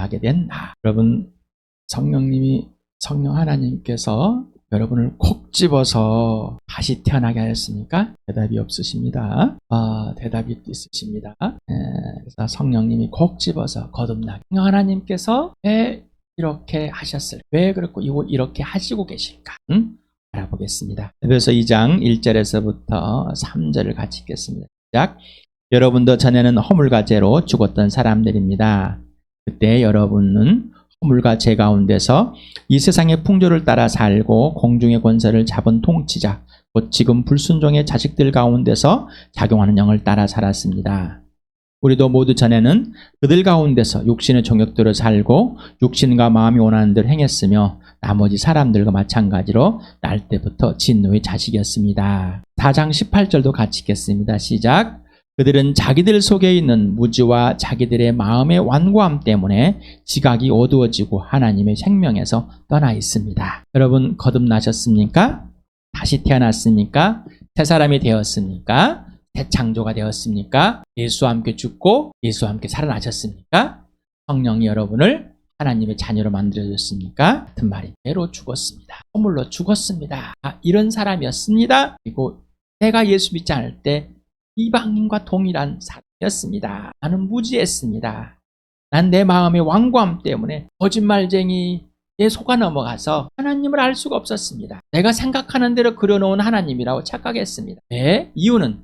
거듭나게 된 나. 여러분, 성령 하나님께서 여러분을 콕 집어서 다시 태어나게 하였습니까? 대답이 없으십니다. 대답이 있으십니다. 그래서 성령님이 콕 집어서 거듭나게. 성령 하나님께서 왜 이렇게 하셨을까? 왜 그렇고 이렇게 하시고 계실까? 알아보겠습니다. 에베소 2장 1절에서부터 3절을 같이 읽겠습니다. 시작. 여러분도 전에는 허물과 죄로 죽었던 사람들입니다. 그때 여러분은 허물과 죄 가운데서 이 세상의 풍조를 따라 살고 공중의 권세를 잡은 통치자, 곧 지금 불순종의 자식들 가운데서 작용하는 영을 따라 살았습니다. 우리도 모두 전에는 그들 가운데서 육신의 종욕대로 살고 육신과 마음이 원하는 대로 행했으며 나머지 사람들과 마찬가지로 날 때부터 진노의 자식이었습니다. 4장 18절도 같이 읽겠습니다. 시작. 그들은 자기들 속에 있는 무지와 자기들의 마음의 완고함 때문에 지각이 어두워지고 하나님의 생명에서 떠나 있습니다. 여러분, 거듭나셨습니까? 다시 태어났습니까? 새 사람이 되었습니까? 새 창조가 되었습니까? 예수와 함께 죽고 예수와 함께 살아나셨습니까? 성령이 여러분을 하나님의 자녀로 만들어줬습니까? 같은 말이 죄로 죽었습니다. 허물로 죽었습니다. 이런 사람이었습니다. 그리고 내가 예수 믿지 않을 때 이방인과 동일한 사람이었습니다. 나는 무지했습니다. 난 내 마음의 완고함 때문에 거짓말쟁이에 속아 넘어가서 하나님을 알 수가 없었습니다. 내가 생각하는 대로 그려놓은 하나님이라고 착각했습니다. 왜? 이유는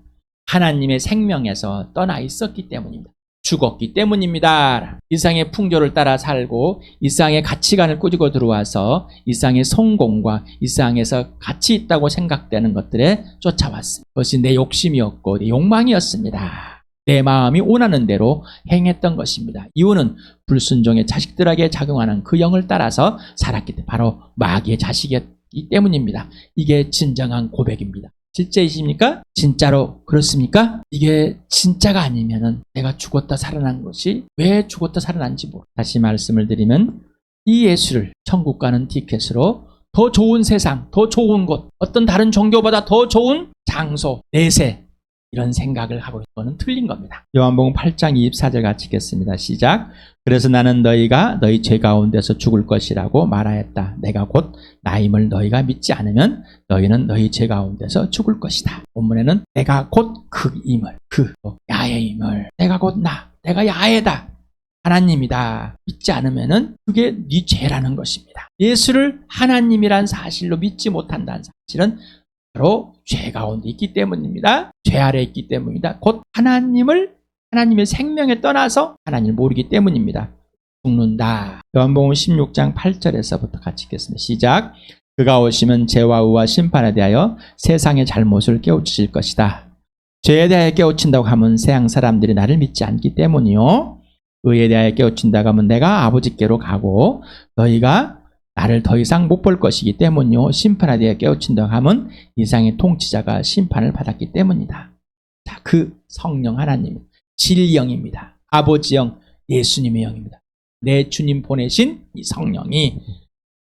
하나님의 생명에서 떠나 있었기 때문입니다. 죽었기 때문입니다. 이 세상의 풍조를 따라 살고 이 세상의 가치관을 꾸짖고 들어와서 이 세상의 성공과 이 세상에서 가치 있다고 생각되는 것들에 쫓아왔습니다. 그것이 내 욕심이었고 내 욕망이었습니다. 내 마음이 원하는 대로 행했던 것입니다. 이유는 불순종의 자식들에게 작용하는 그 영을 따라서 살았기 때문에 바로 마귀의 자식이었기 때문입니다. 이게 진정한 고백입니다. 실제이십니까? 진짜로 그렇습니까? 이게 진짜가 아니면은 내가 죽었다 살아난 것이 왜 죽었다 살아난지 모르. 다시 말씀을 드리면 이 예수를 천국 가는 티켓으로 더 좋은 세상, 더 좋은 곳, 어떤 다른 종교보다 더 좋은 장소, 내세 이런 생각을 하고 있는 것은 틀린 겁니다. 요한복음 8장 24절 같이 읽겠습니다. 시작. 그래서 나는 너희가 너희 죄 가운데서 죽을 것이라고 말하였다. 내가 곧 나임을 너희가 믿지 않으면 너희는 너희 죄 가운데서 죽을 것이다. 본문에는 내가 곧 그임을, 야훼임을, 내가 곧 내가 야훼다. 하나님이다. 믿지 않으면은 그게 네 죄라는 것입니다. 예수를 하나님이란 사실로 믿지 못한다는 사실은 바로 죄 가운데 있기 때문입니다. 죄 아래 있기 때문입니다. 곧 하나님의 생명에 떠나서 하나님을 모르기 때문입니다. 죽는다. 요한복음 16장 8절에서부터 같이 읽겠습니다. 시작. 그가 오시면 죄와 의와 심판에 대하여 세상의 잘못을 깨우치실 것이다. 죄에 대하여 깨우친다고 하면 세상 사람들이 나를 믿지 않기 때문이요. 의에 대하여 깨우친다고 하면 내가 아버지께로 가고 너희가 나를 더 이상 못 볼 것이기 때문이요. 심판에 대해 깨우친다고 하면 이상의 통치자가 심판을 받았기 때문이다. 자, 그 성령 하나님, 진리영입니다. 아버지 영, 예수님의 영입니다. 내 주님 보내신 이 성령이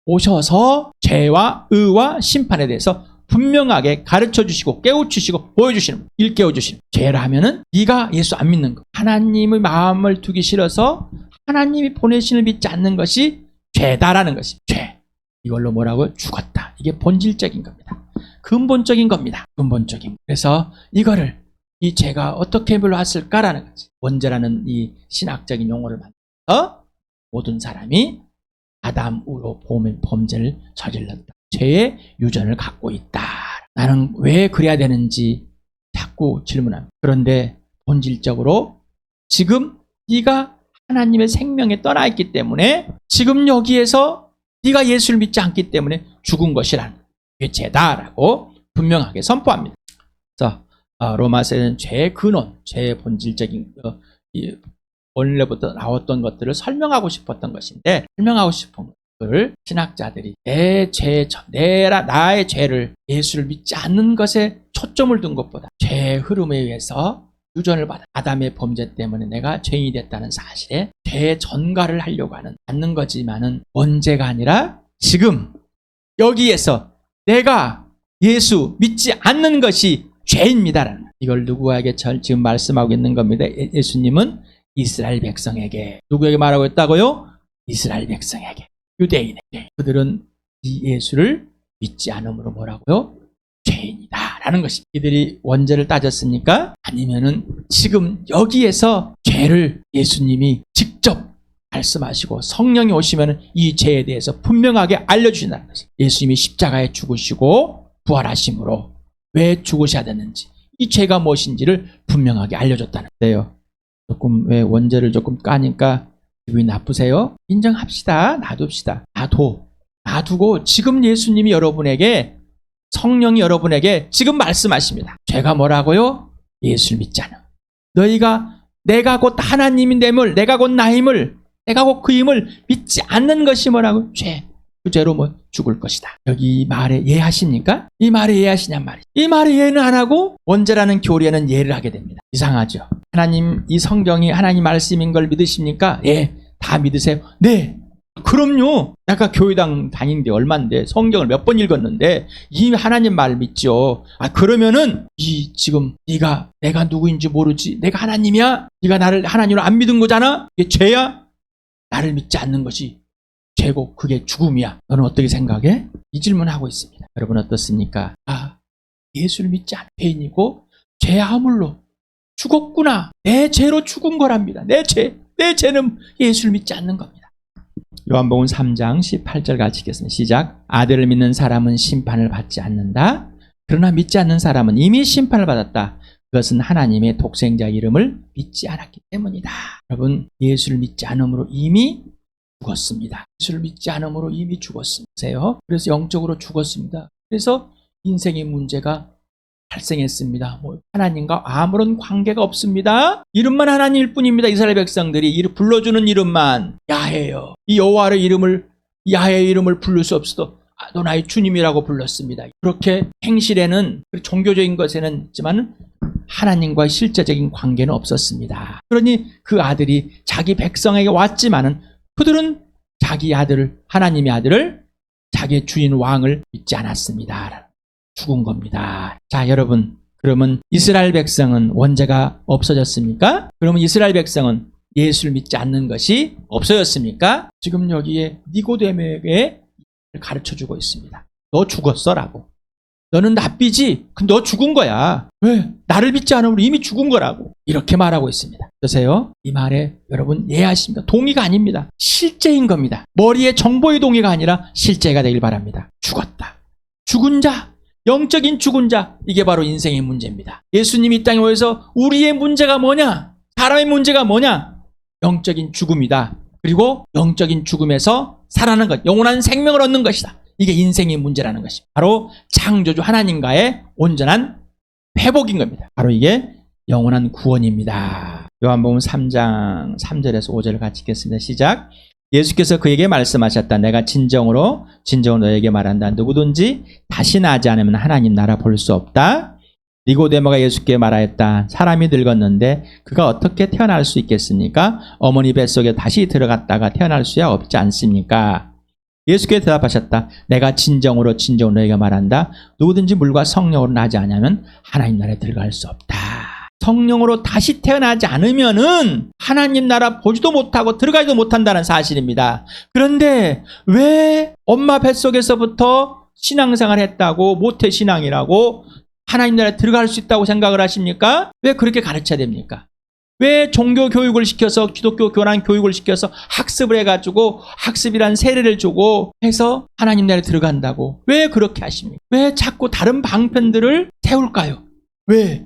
오셔서 죄와 의와 심판에 대해서 분명하게 가르쳐주시고 깨우치시고 보여주시는, 일깨워주시는. 죄라 하면은 네가 예수 안 믿는 거, 하나님의 마음을 두기 싫어서 하나님이 보내신을 믿지 않는 것이 죄다라는 것이 죄. 이걸로 뭐라고? 죽었다. 이게 본질적인 겁니다. 근본적인 겁니다. 근본적인. 그래서 이거를 이 죄가 어떻게 물러왔을까라는 거지. 원죄라는 이 신학적인 용어를 만들어서 모든 사람이 아담으로 범죄를 저질렀다. 죄의 유전을 갖고 있다. 나는 왜 그래야 되는지 자꾸 질문합니다. 그런데 본질적으로 지금 네가 하나님의 생명에 떠나 있기 때문에 지금 여기에서 네가 예수를 믿지 않기 때문에 죽은 것이라는 게 죄다라고 분명하게 선포합니다. 그래서 로마서에는 죄의 근원, 죄의 본질적인 원래부터 나왔던 것들을 설명하고 싶었던 것인데 설명하고 싶은 것을 신학자들이 나의 죄를 예수를 믿지 않는 것에 초점을 둔 것보다 죄의 흐름에 의해서 유전을 받아 아담의 범죄 때문에 내가 죄인이 됐다는 사실에 죄의 전가를 하려고 하는 거지만은 원죄가 아니라 지금 여기에서 내가 예수 믿지 않는 것이 죄입니다라는 이걸 누구에게 지금 말씀하고 있는 겁니다. 예수님은 이스라엘 백성에게 누구에게 말하고 있다고요? 이스라엘 백성에게, 유대인에게. 그들은 이 예수를 믿지 않음으로 뭐라고요? 죄인이다 라는 것이. 이들이 원죄를 따졌습니까? 아니면은 지금 여기에서 죄를 예수님이 직접 말씀하시고 성령이 오시면 이 죄에 대해서 분명하게 알려주신다는 것이. 예수님이 십자가에 죽으시고 부활하심으로 왜 죽으셔야 되는지, 이 죄가 무엇인지를 분명하게 알려줬다는 거예요. 조금 왜 원죄를 조금 까니까 기분이 나쁘세요? 인정합시다. 놔둡시다. 놔두고 지금 예수님이 여러분에게, 성령이 여러분에게 지금 말씀하십니다. 죄가 뭐라고요? 예수를 믿지 않음. 너희가 내가 곧 하나님인 됨을, 내가 곧 나임을, 내가 곧 그임을 믿지 않는 것이 뭐라고? 죄. 그 죄로 뭐 죽을 것이다. 여기 이 말에 이해하십니까? 이 말에 이해하시냔 말이죠. 이 말에 이해는 안 하고 원죄라는 교리에는 이해를 하게 됩니다. 이상하죠? 하나님, 이 성경이 하나님 말씀인 걸 믿으십니까? 예, 다 믿으세요? 네. 그럼요. 내가 교회당 다닌 게 얼만데, 성경을 몇 번 읽었는데 이미 하나님 말 믿죠. 그러면은 지금 네가 내가 누구인지 모르지, 내가 하나님이야? 네가 나를 하나님으로 안 믿은 거잖아? 이게 죄야? 나를 믿지 않는 것이 죄고 그게 죽음이야. 너는 어떻게 생각해? 이 질문하고 있습니다. 여러분 어떻습니까? 예수를 믿지 않은 죄인이고 죄아물로 죽었구나. 내 죄로 죽은 거랍니다. 내 죄는 예수를 믿지 않는 겁니다. 요한복음 3장 18절 같이 읽겠습니다. 시작. 아들을 믿는 사람은 심판을 받지 않는다. 그러나 믿지 않는 사람은 이미 심판을 받았다. 그것은 하나님의 독생자 이름을 믿지 않았기 때문이다. 여러분, 예수를 믿지 않음으로 이미 죽었습니다. 예수를 믿지 않음으로 이미 죽었습니다. 그래서 영적으로 죽었습니다. 그래서 인생의 문제가 발생했습니다. 하나님과 아무런 관계가 없습니다. 이름만 하나님일 뿐입니다. 이스라엘 백성들이 불러주는 이름만 야훼요. 이 여호와의 이름을, 야훼의 이름을 부를 수 없어도 아도나이 주님이라고 불렀습니다. 그렇게 행실에는, 종교적인 것에는 있지만 하나님과 실제적인 관계는 없었습니다. 그러니 그 아들이 자기 백성에게 왔지만은 그들은 자기 아들을, 하나님의 아들을, 자기의 주인 왕을 믿지 않았습니다. 죽은 겁니다. 자, 여러분, 그러면 이스라엘 백성은 원죄가 없어졌습니까? 그러면 이스라엘 백성은 예수를 믿지 않는 것이 없어졌습니까? 지금 여기에 니고데모에게 가르쳐주고 있습니다. 너 죽었어라고. 너는 납비지? 너 죽은 거야. 왜? 나를 믿지 않으면 이미 죽은 거라고. 이렇게 말하고 있습니다. 어떠세요? 이 말에 여러분 이해하십니까? 동의가 아닙니다. 실제인 겁니다. 머리에 정보의 동의가 아니라 실제가 되길 바랍니다. 죽었다. 죽은 자, 영적인 죽은 자, 이게 바로 인생의 문제입니다. 예수님이 이 땅에 오셔서 우리의 문제가 뭐냐? 사람의 문제가 뭐냐? 영적인 죽음이다. 그리고 영적인 죽음에서 살아나는 것, 영원한 생명을 얻는 것이다. 이게 인생의 문제라는 것입니다. 바로 창조주 하나님과의 온전한 회복인 겁니다. 바로 이게 영원한 구원입니다. 요한복음 3장 3절에서 5절을 같이 읽겠습니다. 시작. 예수께서 그에게 말씀하셨다. 내가 진정으로 너에게 말한다. 누구든지 다시 나지 않으면 하나님 나라 볼 수 없다. 니고데모가 예수께 말하였다. 사람이 늙었는데 그가 어떻게 태어날 수 있겠습니까? 어머니 뱃속에 다시 들어갔다가 태어날 수야 없지 않습니까? 예수께 대답하셨다. 내가 진정으로 너에게 말한다. 누구든지 물과 성령으로 나지 않으면 하나님 나라에 들어갈 수 없다. 성령으로 다시 태어나지 않으면은 하나님 나라 보지도 못하고 들어가지도 못한다는 사실입니다. 그런데 왜 엄마 뱃속에서부터 신앙생활 했다고, 모태신앙이라고 하나님 나라에 들어갈 수 있다고 생각을 하십니까? 왜 그렇게 가르쳐야 됩니까? 왜 종교 교육을 시켜서, 기독교 교란 교육을 시켜서 학습을 해가지고 학습이란 세례를 주고 해서 하나님 나라에 들어간다고 왜 그렇게 하십니까? 왜 자꾸 다른 방편들을 세울까요? 왜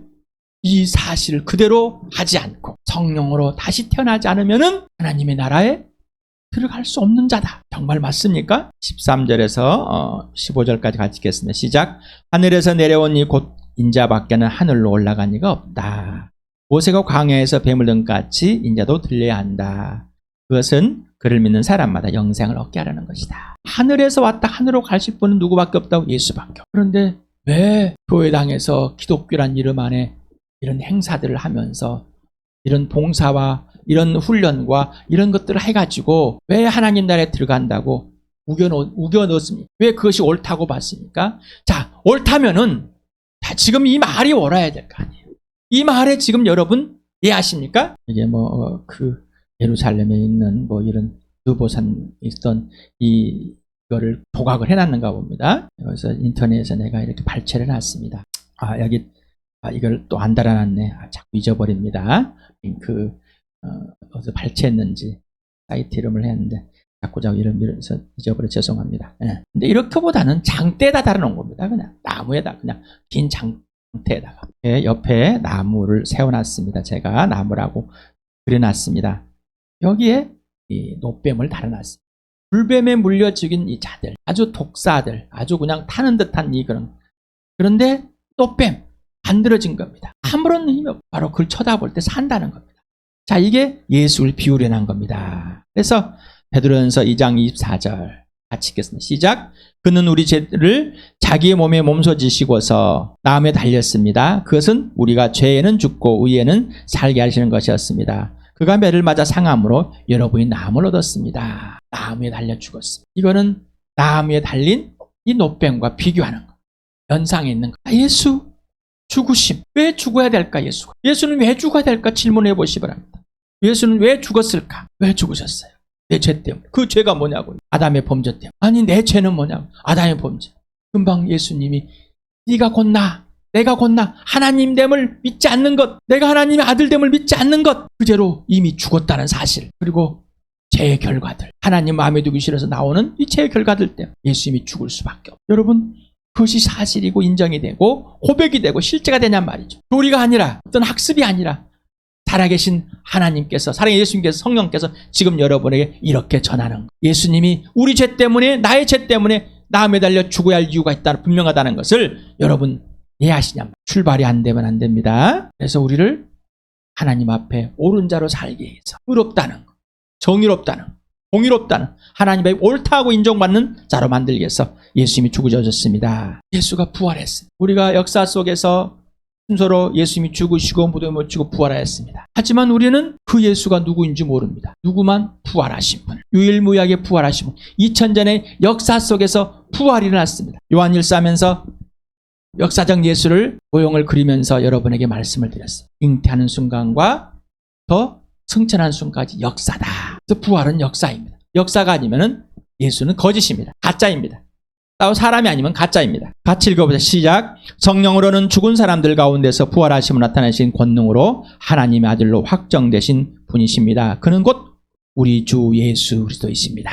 이 사실을 그대로 하지 않고 성령으로 다시 태어나지 않으면은 하나님의 나라에 들어갈 수 없는 자다. 정말 맞습니까? 13절에서 15절까지 같이 읽겠습니다. 시작. 하늘에서 내려온 이 곧 인자 밖에는 하늘로 올라간 이가 없다. 모세가 광야에서 뱀을 든 같이 인자도 들려야 한다. 그것은 그를 믿는 사람마다 영생을 얻게 하려는 것이다. 하늘에서 왔다 하늘로 가실 분은 누구밖에 없다고? 예수밖에. 그런데 왜 교회당에서 기독교란 이름 안에 이런 행사들을 하면서 이런 봉사와 이런 훈련과 이런 것들을 해가지고 왜 하나님 나라에 들어간다고 우겨넣습니까? 왜 그것이 옳다고 봤습니까? 자, 옳다면은 지금 이 말이 옳아야 될 거 아니에요. 이 말에 지금 여러분 이해하십니까? 이게 예루살렘에 있는 이런 느보산 있던 이거를 조각을 해놨는가 봅니다. 그래서 인터넷에서 내가 이렇게 발췌를 해놨습니다. 여기 이걸 또 안 달아놨네. 자꾸 잊어버립니다. 링크 어디서 발췌했는지 사이트 이름을 했는데 자꾸 이러면서 잊어버려 죄송합니다. 예. 근데 이렇게보다는 장대에다 달아놓은 겁니다. 그냥 나무에다 그냥 긴 장대에다가 옆에 나무를 세워놨습니다. 제가 나무라고 그려놨습니다. 여기에 이 노뱀을 달아놨습니다. 불뱀에 물려 죽인 이 자들, 아주 독사들, 아주 그냥 타는 듯한 그런데 노뱀 만들어진 겁니다. 아무런 힘이 없고 바로 그걸 쳐다볼 때 산다는 겁니다. 자, 이게 예수를 비유로 한 겁니다. 그래서 베드로전서 2장 24절 같이 읽겠습니다. 시작. 그는 우리 죄를 자기의 몸에 몸소 지시고서 나음에 달렸습니다. 그것은 우리가 죄에는 죽고 의에는 살게 하시는 것이었습니다. 그가 매를 맞아 상함으로 여러분이 나음을 얻었습니다. 나무에 달려 죽었습니다. 이거는 나무에 달린 이 노뱀과 비교하는 거. 연상에 있는 거. 예수 죽으심. 왜 죽어야 될까, 예수가? 예수는 왜 죽어야 될까 질문해 보시 바랍니다. 예수는 왜 죽었을까? 왜 죽으셨어요? 내 죄 때문에. 그 죄가 뭐냐고. 아담의 범죄 때문에. 아니, 내 죄는 뭐냐고. 아담의 범죄. 금방 예수님이 네가 곧 나, 내가 곧 나, 하나님됨을 믿지 않는 것, 내가 하나님의 아들됨을 믿지 않는 것, 그대로 이미 죽었다는 사실, 그리고 죄의 결과들, 하나님 마음에 두기 싫어서 나오는 이 죄의 결과들 때문에 예수님이 죽을 수밖에 없어요. 여러분, 그것이 사실이고 인정이 되고 고백이 되고 실제가 되냔 말이죠. 교리가 아니라 어떤 학습이 아니라 살아계신 하나님께서, 살아계신 예수님께서, 성령께서 지금 여러분에게 이렇게 전하는 거예요. 예수님이 우리 죄 때문에, 나의 죄 때문에 나음에 달려 죽어야 할 이유가 있다, 분명하다는 것을 여러분 이해하시냐. 출발이 안 되면 안 됩니다. 그래서 우리를 하나님 앞에 옳은 자로 살게 해서 의롭다는 것, 정의롭다는 것, 공의롭다는 하나님의 옳다고 인정받는 자로 만들기 위해서 예수님이 죽으셨습니다. 예수가 부활했습니다. 우리가 역사 속에서 순서로 예수님이 죽으시고 무덤에 묻히고 부활하였습니다. 하지만 우리는 그 예수가 누구인지 모릅니다. 누구만 부활하신 분, 유일무이하게 부활하신 분, 2000전의 역사 속에서 부활이 일어났습니다. 요한일서 하면서 역사적 예수를 모형을 그리면서 여러분에게 말씀을 드렸어요. 잉태하는 순간과 더 승천하는 순간까지 역사다. 그래서 부활은 역사입니다. 역사가 아니면 예수는 거짓입니다. 가짜입니다. 사람이 아니면 가짜입니다. 같이 읽어보자. 시작. 성령으로는 죽은 사람들 가운데서 부활하심을 나타내신 권능으로 하나님의 아들로 확정되신 분이십니다. 그는 곧 우리 주 예수 그리스도이십니다.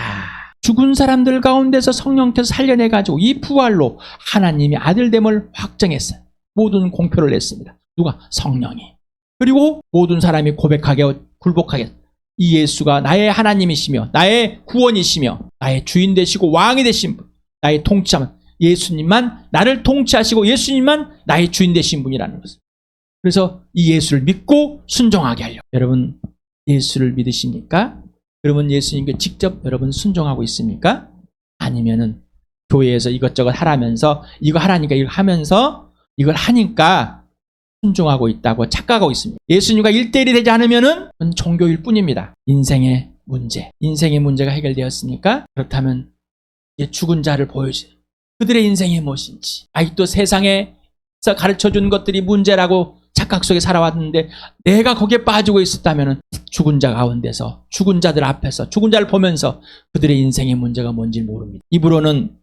죽은 사람들 가운데서 성령께서 살려내가지고 이 부활로 하나님의 아들됨을 확정했어요. 모든 공표를 냈습니다. 누가? 성령이. 그리고 모든 사람이 고백하게, 굴복하게, 이 예수가 나의 하나님이시며 나의 구원이시며 나의 주인 되시고 왕이 되신 분, 나의 통치하면 예수님만 나를 통치하시고 예수님만 나의 주인 되신 분이라는 것을. 그래서 이 예수를 믿고 순종하게 하려고. 여러분 예수를 믿으십니까? 여러분 예수님께 직접 여러분 순종하고 있습니까? 아니면은 교회에서 이것저것 하라면서 이거 하라니까 이거 하면서 이걸 하니까 순종하고 있다고 착각하고 있습니다. 예수님과 1대1이 되지 않으면은 종교일 뿐입니다. 인생의 문제가 해결되었습니까? 그렇다면 이제 죽은 자를 보여주세요. 그들의 인생이 무엇인지. 아직도 세상에서 가르쳐준 것들이 문제라고 착각 속에 살아왔는데 내가 거기에 빠지고 있었다면 죽은 자 가운데서, 죽은 자들 앞에서, 죽은 자를 보면서 그들의 인생의 문제가 뭔지 모릅니다. 입으로는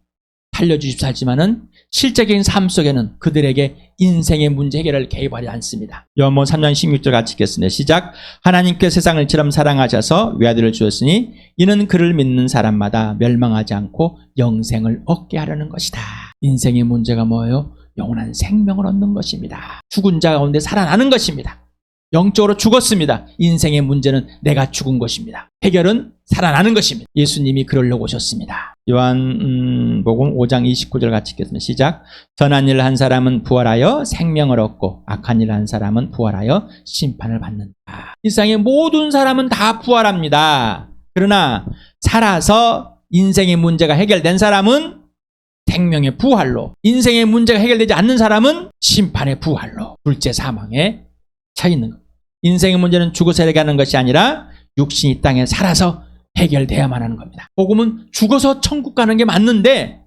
살려주십사 하지만은 실제적인 삶 속에는 그들에게 인생의 문제 해결을 개입하지 않습니다. 요한복음 3장 16절 같이 읽겠습니다. 시작. 하나님께 세상을 이처럼 사랑하셔서 외아들을 주었으니 이는 그를 믿는 사람마다 멸망하지 않고 영생을 얻게 하려는 것이다. 인생의 문제가 뭐예요? 영원한 생명을 얻는 것입니다. 죽은 자 가운데 살아나는 것입니다. 영적으로 죽었습니다. 인생의 문제는 내가 죽은 것입니다. 해결은 살아나는 것입니다. 예수님이 그러려고 오셨습니다. 요한복음 5장 29절 같이 읽겠습니다. 시작. 선한 일을 한 사람은 부활하여 생명을 얻고 악한 일을 한 사람은 부활하여 심판을 받는다. 이 세상의 모든 사람은 다 부활합니다. 그러나 살아서 인생의 문제가 해결된 사람은 생명의 부활로, 인생의 문제가 해결되지 않는 사람은 심판의 부활로, 둘째 사망에 차 있는 것. 인생의 문제는 죽어서 해결하는 것이 아니라 육신이 땅에 살아서 해결돼야만 하는 겁니다. 복음은 죽어서 천국 가는 게 맞는데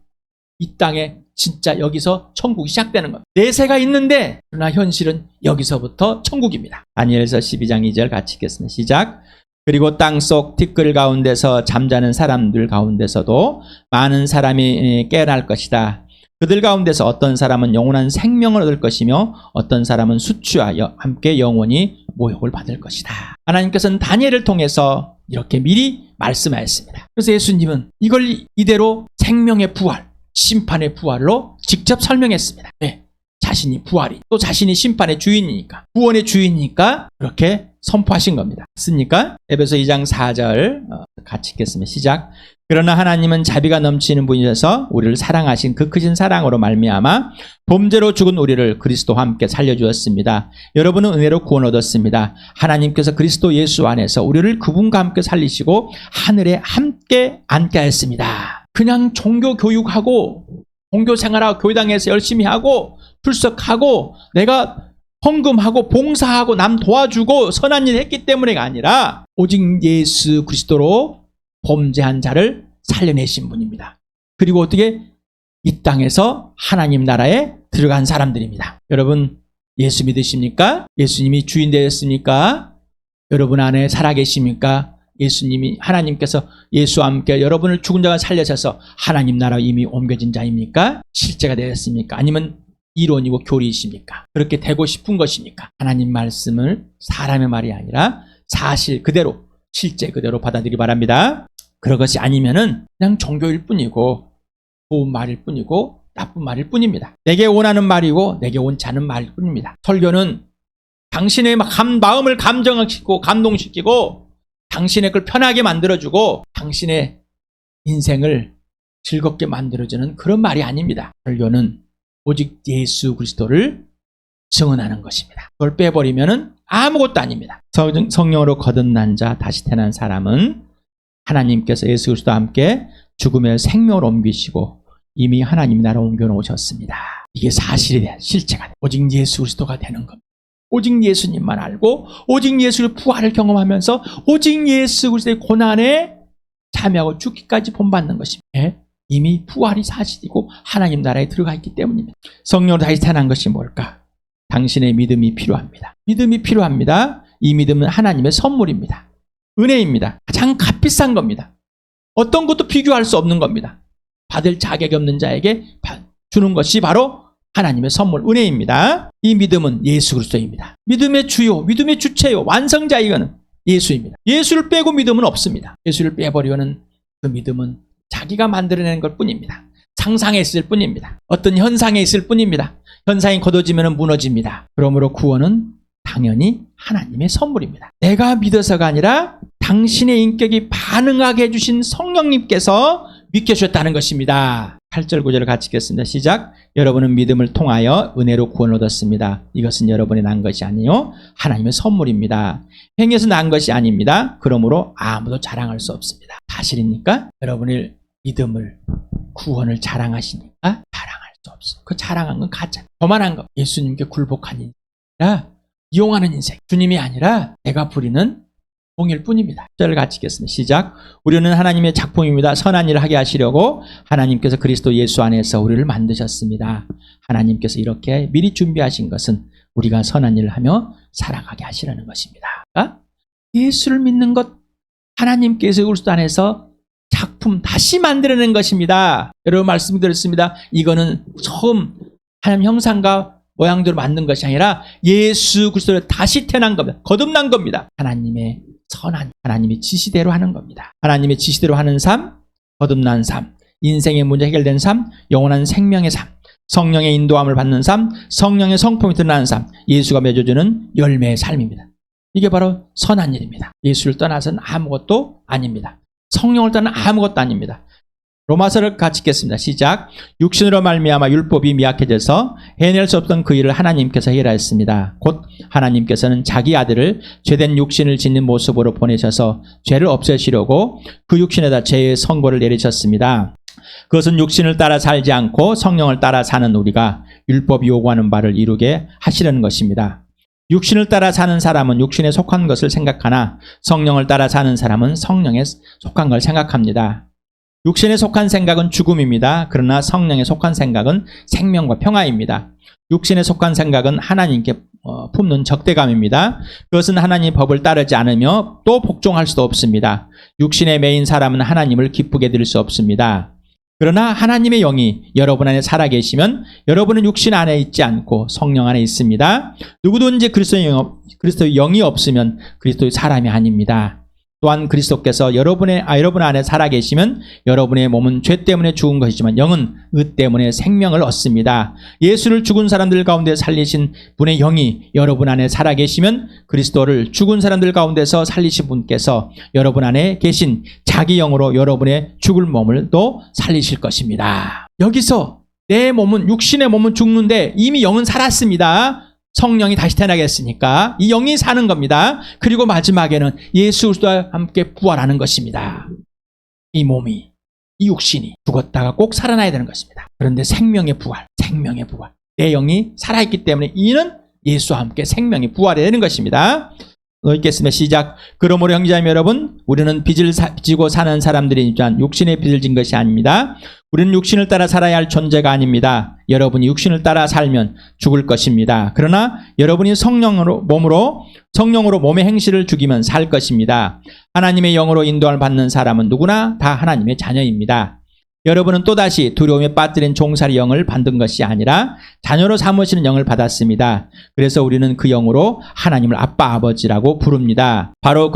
이 땅에 진짜 여기서 천국이 시작되는 겁니다. 내세가 있는데 그러나 현실은 여기서부터 천국입니다. 다니엘서 12장 2절 같이 읽겠습니다. 시작. 그리고 땅속 티끌 가운데서 잠자는 사람들 가운데서도 많은 사람이 깨어날 것이다. 그들 가운데서 어떤 사람은 영원한 생명을 얻을 것이며 어떤 사람은 수치와 함께 영원히 모욕을 받을 것이다. 하나님께서는 다니엘을 통해서 이렇게 미리 말씀하였습니다. 그래서 예수님은 이걸 이대로 생명의 부활, 심판의 부활로 직접 설명했습니다. 네, 자신이 부활이, 또 자신이 심판의 주인이니까, 구원의 주인이니까 그렇게 선포하신 겁니다. 맞습니까? 에베소 2장 4절 같이 읽겠습니다. 시작. 그러나 하나님은 자비가 넘치는 분이셔서 우리를 사랑하신 그 크신 사랑으로 말미암아 범죄로 죽은 우리를 그리스도와 함께 살려주었습니다. 여러분은 은혜로 구원 얻었습니다. 하나님께서 그리스도 예수 안에서 우리를 그분과 함께 살리시고 하늘에 함께 앉게 하였습니다. 그냥 종교 교육하고 종교 생활하고 교회당에서 열심히 하고 출석하고 내가 헌금하고 봉사하고 남 도와주고 선한 일 했기 때문에가 아니라 오직 예수 그리스도로 범죄한 자를 살려내신 분입니다. 그리고 어떻게 이 땅에서 하나님 나라에 들어간 사람들입니다. 여러분 예수 믿으십니까? 예수님이 주인 되었습니까? 여러분 안에 살아계십니까? 예수님이 하나님께서 예수와 함께 여러분을 죽은 자가 살려셔서 하나님 나라 이미 옮겨진 자입니까? 실제가 되었습니까? 아니면 이론이고 교리이십니까? 그렇게 되고 싶은 것입니까? 하나님 말씀을 사람의 말이 아니라 사실 그대로 실제 그대로 받아들이기 바랍니다. 그런 것이 아니면은 그냥 종교일 뿐이고 좋은 말일 뿐이고 나쁜 말일 뿐입니다. 내게 원하는 말이고 내게 원치 않은 말일 뿐입니다. 설교는 당신의 마음을 감정시키고 감동시키고 당신의 걸 편하게 만들어주고 당신의 인생을 즐겁게 만들어주는 그런 말이 아닙니다. 설교는 오직 예수 그리스도를 증언하는 것입니다. 그걸 빼버리면은 아무것도 아닙니다. 성령으로 거듭난 자, 다시 태어난 사람은 하나님께서 예수 그리스도와 함께 죽음의 생명을 옮기시고 이미 하나님 나라 옮겨 놓으셨습니다. 이게 사실이 돼, 실체가 돼. 오직 예수 그리스도가 되는 겁니다. 오직 예수님만 알고 오직 예수의 부활을 경험하면서 오직 예수 그리스도의 고난에 참여하고 죽기까지 본받는 것입니다. 이미 부활이 사실이고 하나님 나라에 들어가 있기 때문입니다. 성령으로 다시 태어난 것이 뭘까? 당신의 믿음이 필요합니다. 믿음이 필요합니다. 이 믿음은 하나님의 선물입니다. 은혜입니다. 가장 값비싼 겁니다. 어떤 것도 비교할 수 없는 겁니다. 받을 자격이 없는 자에게 주는 것이 바로 하나님의 선물, 은혜입니다. 이 믿음은 예수 그리스도입니다. 믿음의 주요, 믿음의 주체요, 완성자 이거는 예수입니다. 예수를 빼고 믿음은 없습니다. 예수를 빼버리고는 그 믿음은 자기가 만들어내는 것 뿐입니다. 상상에 있을 뿐입니다. 어떤 현상에 있을 뿐입니다. 현상이 거둬지면 무너집니다. 그러므로 구원은 당연히 하나님의 선물입니다. 내가 믿어서가 아니라 당신의 인격이 반응하게 해주신 성령님께서 믿게 하셨다는 것입니다. 8절 9절을 같이 읽겠습니다. 시작. 여러분은 믿음을 통하여 은혜로 구원을 얻었습니다. 이것은 여러분이 난 것이 아니요 하나님의 선물입니다. 행위에서 난 것이 아닙니다. 그러므로 아무도 자랑할 수 없습니다. 사실입니까? 여러분의 믿음을 구원을 자랑하시니까 자랑할 수 없어. 그 자랑한 건 가짜. 거만한 거. 예수님께 굴복한 인생이라 이용하는 인생. 주님이 아니라 내가 부리는 종일 뿐입니다. 10절을 같이 읽겠습니다. 시작. 우리는 하나님의 작품입니다. 선한 일을 하게 하시려고 하나님께서 그리스도 예수 안에서 우리를 만드셨습니다. 하나님께서 이렇게 미리 준비하신 것은 우리가 선한 일을 하며 살아가게 하시려는 것입니다. 그러니까 예수를 믿는 것, 하나님께서 그리스도 안에서 작품 다시 만들어낸 것입니다. 여러분 말씀드렸습니다. 이거는 처음 하나님 형상과 모양대로 만든 것이 아니라 예수 그리스도를 다시 태어난 겁니다. 거듭난 겁니다. 하나님의 선한, 하나님의 지시대로 하는 겁니다. 하나님의 지시대로 하는 삶, 거듭난 삶, 인생의 문제 해결된 삶, 영원한 생명의 삶, 성령의 인도함을 받는 삶, 성령의 성품이 드러나는 삶, 예수가 맺어주는 열매의 삶입니다. 이게 바로 선한 일입니다. 예수를 떠나서는 아무것도 아닙니다. 성령을 떠나는 아무것도 아닙니다. 로마서를 같이 읽겠습니다. 시작. 육신으로 말미암아 율법이 미약해져서 해낼 수 없던 그 일을 하나님께서 해결하였습니다. 곧 하나님께서는 자기 아들을 죄된 육신을 짓는 모습으로 보내셔서 죄를 없애시려고 그 육신에다 죄의 선고를 내리셨습니다. 그것은 육신을 따라 살지 않고 성령을 따라 사는 우리가 율법이 요구하는 바를 이루게 하시려는 것입니다. 육신을 따라 사는 사람은 육신에 속한 것을 생각하나 성령을 따라 사는 사람은 성령에 속한 걸 생각합니다. 육신에 속한 생각은 죽음입니다. 그러나 성령에 속한 생각은 생명과 평화입니다. 육신에 속한 생각은 하나님께 품는 적대감입니다. 그것은 하나님의 법을 따르지 않으며 또 복종할 수도 없습니다. 육신에 매인 사람은 하나님을 기쁘게 드릴 수 없습니다. 그러나 하나님의 영이 여러분 안에 살아계시면 여러분은 육신 안에 있지 않고 성령 안에 있습니다. 누구든지 그리스도의 영이 없으면 그리스도의 사람이 아닙니다. 또한 그리스도께서 여러분 안에 살아계시면 여러분의 몸은 죄 때문에 죽은 것이지만 영은 의 때문에 생명을 얻습니다. 예수를 죽은 사람들 가운데 살리신 분의 영이 여러분 안에 살아계시면 그리스도를 죽은 사람들 가운데서 살리신 분께서 여러분 안에 계신 자기 영으로 여러분의 죽을 몸을 또 살리실 것입니다. 여기서 내 몸은, 육신의 몸은 죽는데 이미 영은 살았습니다. 성령이 다시 태어나게 했으니까 이 영이 사는 겁니다. 그리고 마지막에는 예수 그리스도와 함께 부활하는 것입니다. 이 몸이, 이 육신이 죽었다가 꼭 살아나야 되는 것입니다. 그런데 생명의 부활. 내 영이 살아있기 때문에 이는 예수와 함께 생명이 부활해야 되는 것입니다. 읽겠습니다. 시작. 그러므로 형제자매 여러분, 우리는 빚을 지고 사는 사람들이지만 육신의 빚을 진 것이 아닙니다. 우리는 육신을 따라 살아야 할 존재가 아닙니다. 여러분이 육신을 따라 살면 죽을 것입니다. 그러나 여러분이 성령으로 몸의 행실을 죽이면 살 것입니다. 하나님의 영으로 인도함을 받는 사람은 누구나 다 하나님의 자녀입니다. 여러분은 또다시 두려움에 빠뜨린 종살이 영을 받은 것이 아니라 자녀로 삼으시는 영을 받았습니다. 그래서 우리는 그 영으로 하나님을 아빠 아버지라고 부릅니다. 바로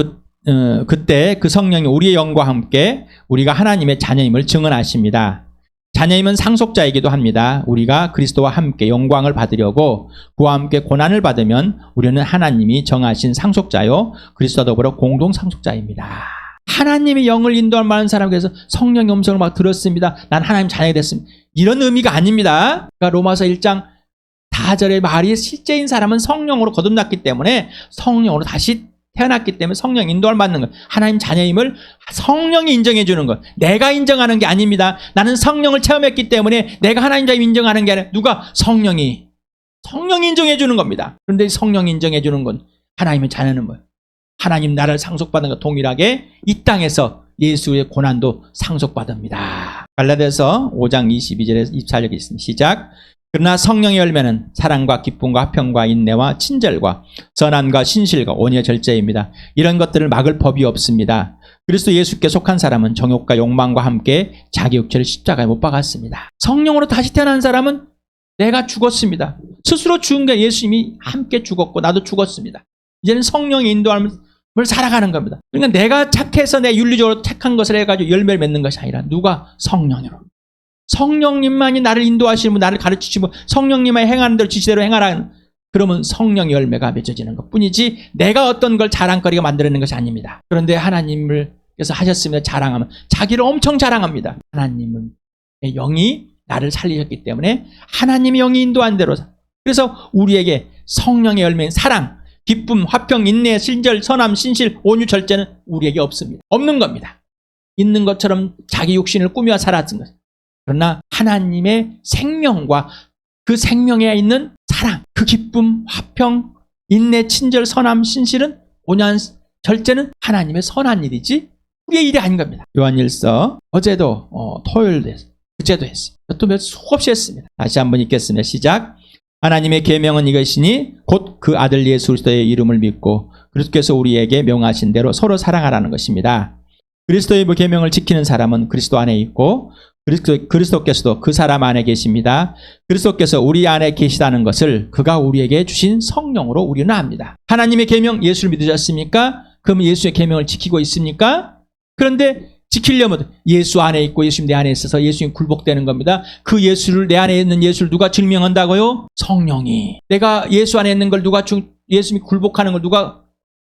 그때 그 성령이 우리의 영과 함께 우리가 하나님의 자녀임을 증언하십니다. 자녀임은 상속자이기도 합니다. 우리가 그리스도와 함께 영광을 받으려고 그와 함께 고난을 받으면 우리는 하나님이 정하신 상속자요 그리스도와 더불어 공동 상속자입니다. 하나님의 영을 인도할 만한 사람에게서 성령의 음성을 막 들었습니다. 난 하나님 자녀가 됐습니다. 이런 의미가 아닙니다. 그러니까 로마서 1장 4절의 말이 실제인 사람은 성령으로 거듭났기 때문에 성령으로 다시 태어났기 때문에 성령 인도를 받는 것. 하나님 자녀임을 성령이 인정해 주는 것. 내가 인정하는 게 아닙니다. 나는 성령을 체험했기 때문에 내가 하나님 자녀 인정하는 게 아니라 누가? 성령이 인정해 주는 겁니다. 그런데 성령이 인정해 주는 건 하나님의 자녀는 뭐예요? 하나님 나라를 상속받은 것 동일하게 이 땅에서 예수의 고난도 상속받습니다. 갈라디아서 5장 22절에서 24절에 있습니다. 시작. 그러나 성령의 열매는 사랑과 기쁨과 화평과 인내와 친절과 선함과 신실과 온유와 절제입니다. 이런 것들을 막을 법이 없습니다. 그리스도 예수께 속한 사람은 정욕과 욕망과 함께 자기 육체를 십자가에 못 박았습니다. 성령으로 다시 태어난 사람은 내가 죽었습니다. 스스로 죽은 게 예수님이 함께 죽었고 나도 죽었습니다. 이제는 성령의 인도함을 살아가는 겁니다. 그러니까 내가 착해서 내 윤리적으로 착한 것을 해가지고 열매를 맺는 것이 아니라 누가? 성령으로. 성령님만이 나를 인도하시고 나를 가르치시고 성령님의 행하는 대로 지시대로 행하라. 그러면 성령의 열매가 맺어지는 것뿐이지 내가 어떤 걸 자랑거리가 만들어내는 것이 아닙니다. 그런데 하나님께서 하셨습니다. 자랑하면 자기를 엄청 자랑합니다. 하나님은 영이 나를 살리셨기 때문에 하나님의 영이 인도한 대로. 그래서 우리에게 성령의 열매인 사랑, 기쁨, 화평, 인내, 친절, 선함, 신실, 온유, 절제는 우리에게 없습니다. 없는 겁니다. 있는 것처럼 자기 육신을 꾸며 살았던 것. 그러나 하나님의 생명과 그 생명에 있는 사랑, 그 기쁨, 화평, 인내, 친절, 선함, 신실은 온유한 절제는 하나님의 선한 일이지 우리의 일이 아닌 겁니다. 요한일서 어제도 토요일도 했어요. 그제도 했어요. 또 수없이 했습니다. 다시 한번 읽겠습니다. 시작. 하나님의 계명은 이것이니 곧 그 아들 예수 그리스도의 이름을 믿고 그리스도께서 우리에게 명하신 대로 서로 사랑하라는 것입니다. 그리스도의 계명을 지키는 사람은 그리스도 안에 있고 그리스도께서도 그 사람 안에 계십니다. 그리스도께서 우리 안에 계시다는 것을 그가 우리에게 주신 성령으로 우리는 압니다. 하나님의 계명 예수를 믿으셨습니까? 그럼 예수의 계명을 지키고 있습니까? 그런데 지키려면 예수 안에 있고 예수님 내 안에 있어서 예수님 굴복되는 겁니다. 그 예수를 내 안에 있는 예수를 누가 증명한다고요? 성령이. 내가 예수 안에 있는 걸 예수님이 굴복하는 걸 누가?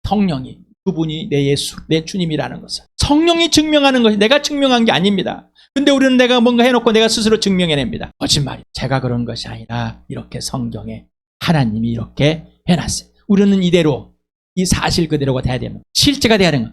성령이. 그분이 내 예수, 내 주님이라는 것을. 성령이 증명하는 것이 내가 증명한 게 아닙니다. 근데 우리는 내가 뭔가 해놓고 내가 스스로 증명해냅니다. 거짓말이. 제가 그런 것이 아니라 이렇게 성경에 하나님이 이렇게 해놨어요. 우리는 이대로 이 사실 그대로가 돼야 되는, 실제가 돼야 되는 거.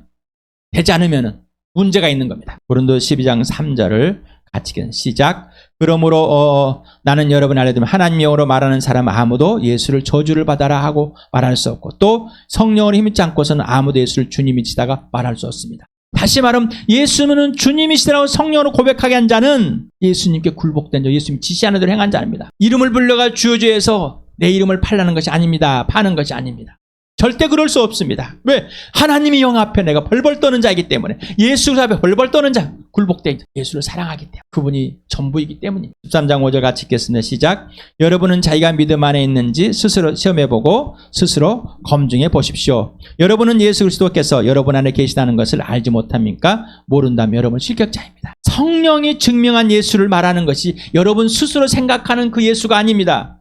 되지 않으면은 문제가 있는 겁니다. 고린도 12장 3절을 같이 읽는 시작. 그러므로 나는 여러분 알려드리면 하나님 영으로 말하는 사람 아무도 예수를 저주를 받아라 하고 말할 수 없고 또 성령으로 힘있지 않고서는 아무도 예수를 주님이시다가 말할 수 없습니다. 다시 말하면 예수는 주님이시라고 성령으로 고백하게 한 자는 예수님께 굴복된 자, 예수님 지시하는 대로 행한 자입니다. 이름을 불러가 주여주에서 내 이름을 팔라는 것이 아닙니다. 파는 것이 아닙니다. 절대 그럴 수 없습니다. 왜? 하나님이 영 앞에 내가 벌벌 떠는 자이기 때문에, 예수 앞에 벌벌 떠는 자, 굴복된 예수를 사랑하기 때문에, 그분이 전부이기 때문입니다. 13장 5절 같이 읽겠습니다. 시작. 여러분은 자기가 믿음 안에 있는지 스스로 시험해보고 스스로 검증해 보십시오. 여러분은 예수 그리스도께서 여러분 안에 계시다는 것을 알지 못합니까? 모른다면 여러분 실격자입니다. 성령이 증명한 예수를 말하는 것이 여러분 스스로 생각하는 그 예수가 아닙니다.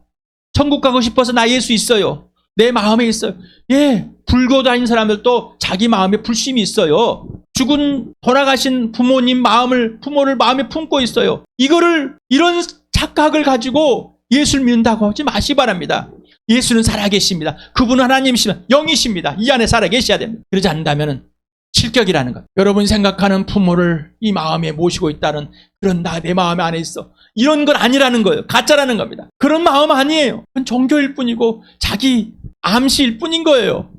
천국 가고 싶어서 나 예수 있어요. 내 마음에 있어요. 예, 불교 다니는 사람들도 자기 마음에 불심이 있어요. 죽은 돌아가신 부모를 마음에 품고 있어요. 이런 착각을 가지고 예수를 믿는다고 하지 마시 바랍니다. 예수는 살아계십니다. 그분은 하나님이시면 영이십니다. 이 안에 살아계셔야 됩니다. 그러지 않는다면 실격이라는 것. 여러분이 생각하는 부모를 이 마음에 모시고 있다는 그런 내 마음 안에 있어. 이런 건 아니라는 거예요. 가짜라는 겁니다. 그런 마음 아니에요. 그건 종교일 뿐이고 자기 암시일 뿐인 거예요.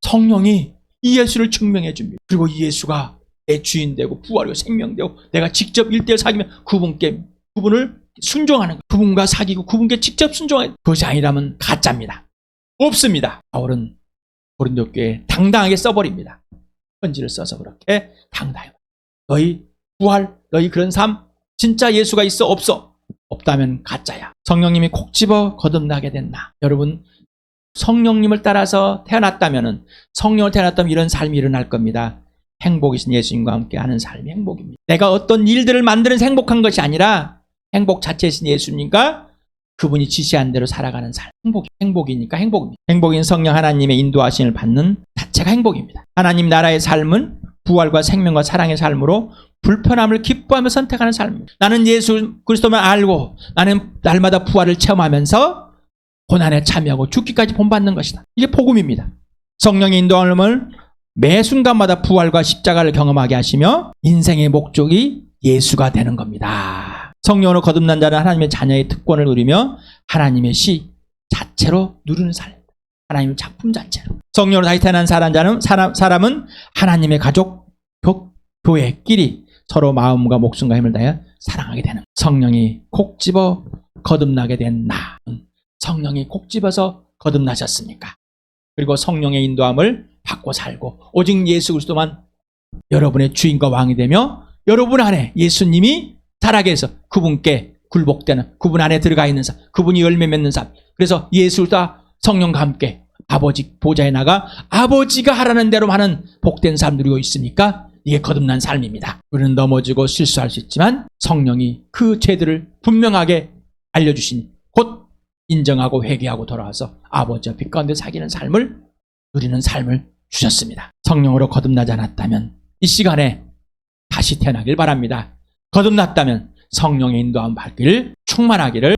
성령이 이 예수를 증명해 줍니다. 그리고 이 예수가 내 주인 되고 부활이고 생명되고 내가 직접 1대1 사귀면 그분을 순종하는 거예요. 그분과 사귀고 그분께 직접 순종하는 그것이 아니라면 가짜입니다. 없습니다. 바울은 고린도 교회에 당당하게 써버립니다. 편지를 써서 그렇게 당당해요. 너희 부활, 너희 그런 삶 진짜 예수가 있어? 없어? 없다면 가짜야. 성령님이 콕 집어 거듭나게 됐나? 여러분 성령님을 따라서 태어났다면 이런 삶이 일어날 겁니다. 행복이신 예수님과 함께 하는 삶이 행복입니다. 내가 어떤 일들을 만드는 행복한 것이 아니라 행복 자체이신 예수님과 그분이 지시한 대로 살아가는 삶. 행복이니까 행복입니다. 행복인 성령 하나님의 인도하심을 받는 자체가 행복입니다. 하나님 나라의 삶은 부활과 생명과 사랑의 삶으로 불편함을 기뻐하며 선택하는 삶입니다. 나는 예수 그리스도만 알고 나는 날마다 부활을 체험하면서 고난에 참여하고 죽기까지 본받는 것이다. 이게 복음입니다. 성령의 인도함을 매 순간마다 부활과 십자가를 경험하게 하시며 인생의 목적이 예수가 되는 겁니다. 성령으로 거듭난 자는 하나님의 자녀의 특권을 누리며 하나님의 시 자체로 누리는 삶. 하나님의 작품 자체로. 성령으로 다시 태어난 사람은 하나님의 가족, 교회끼리 서로 마음과 목숨과 힘을 다해 사랑하게 되는. 성령이 콕 집어 거듭나게 된 나. 성령이 콕 집어서 거듭나셨습니까? 그리고 성령의 인도함을 받고 살고 오직 예수 그리스도만 여러분의 주인과 왕이 되며 여러분 안에 예수님이 살아계셔서 그분께 굴복되는, 그분 안에 들어가 있는 삶, 그분이 열매 맺는 삶. 그래서 예수와 성령과 함께 아버지 보좌에 나가 아버지가 하라는 대로 하는 복된 삶 누리고 있으니까 이게 거듭난 삶입니다. 우리는 넘어지고 실수할 수 있지만 성령이 그 죄들을 분명하게 알려주시니 곧 인정하고 회개하고 돌아와서 아버지와 빛 가운데 사귀는 삶을 누리는 삶을 주셨습니다. 성령으로 거듭나지 않았다면 이 시간에 다시 태어나길 바랍니다. 거듭났다면 성령의 인도함 받기를 충만하기를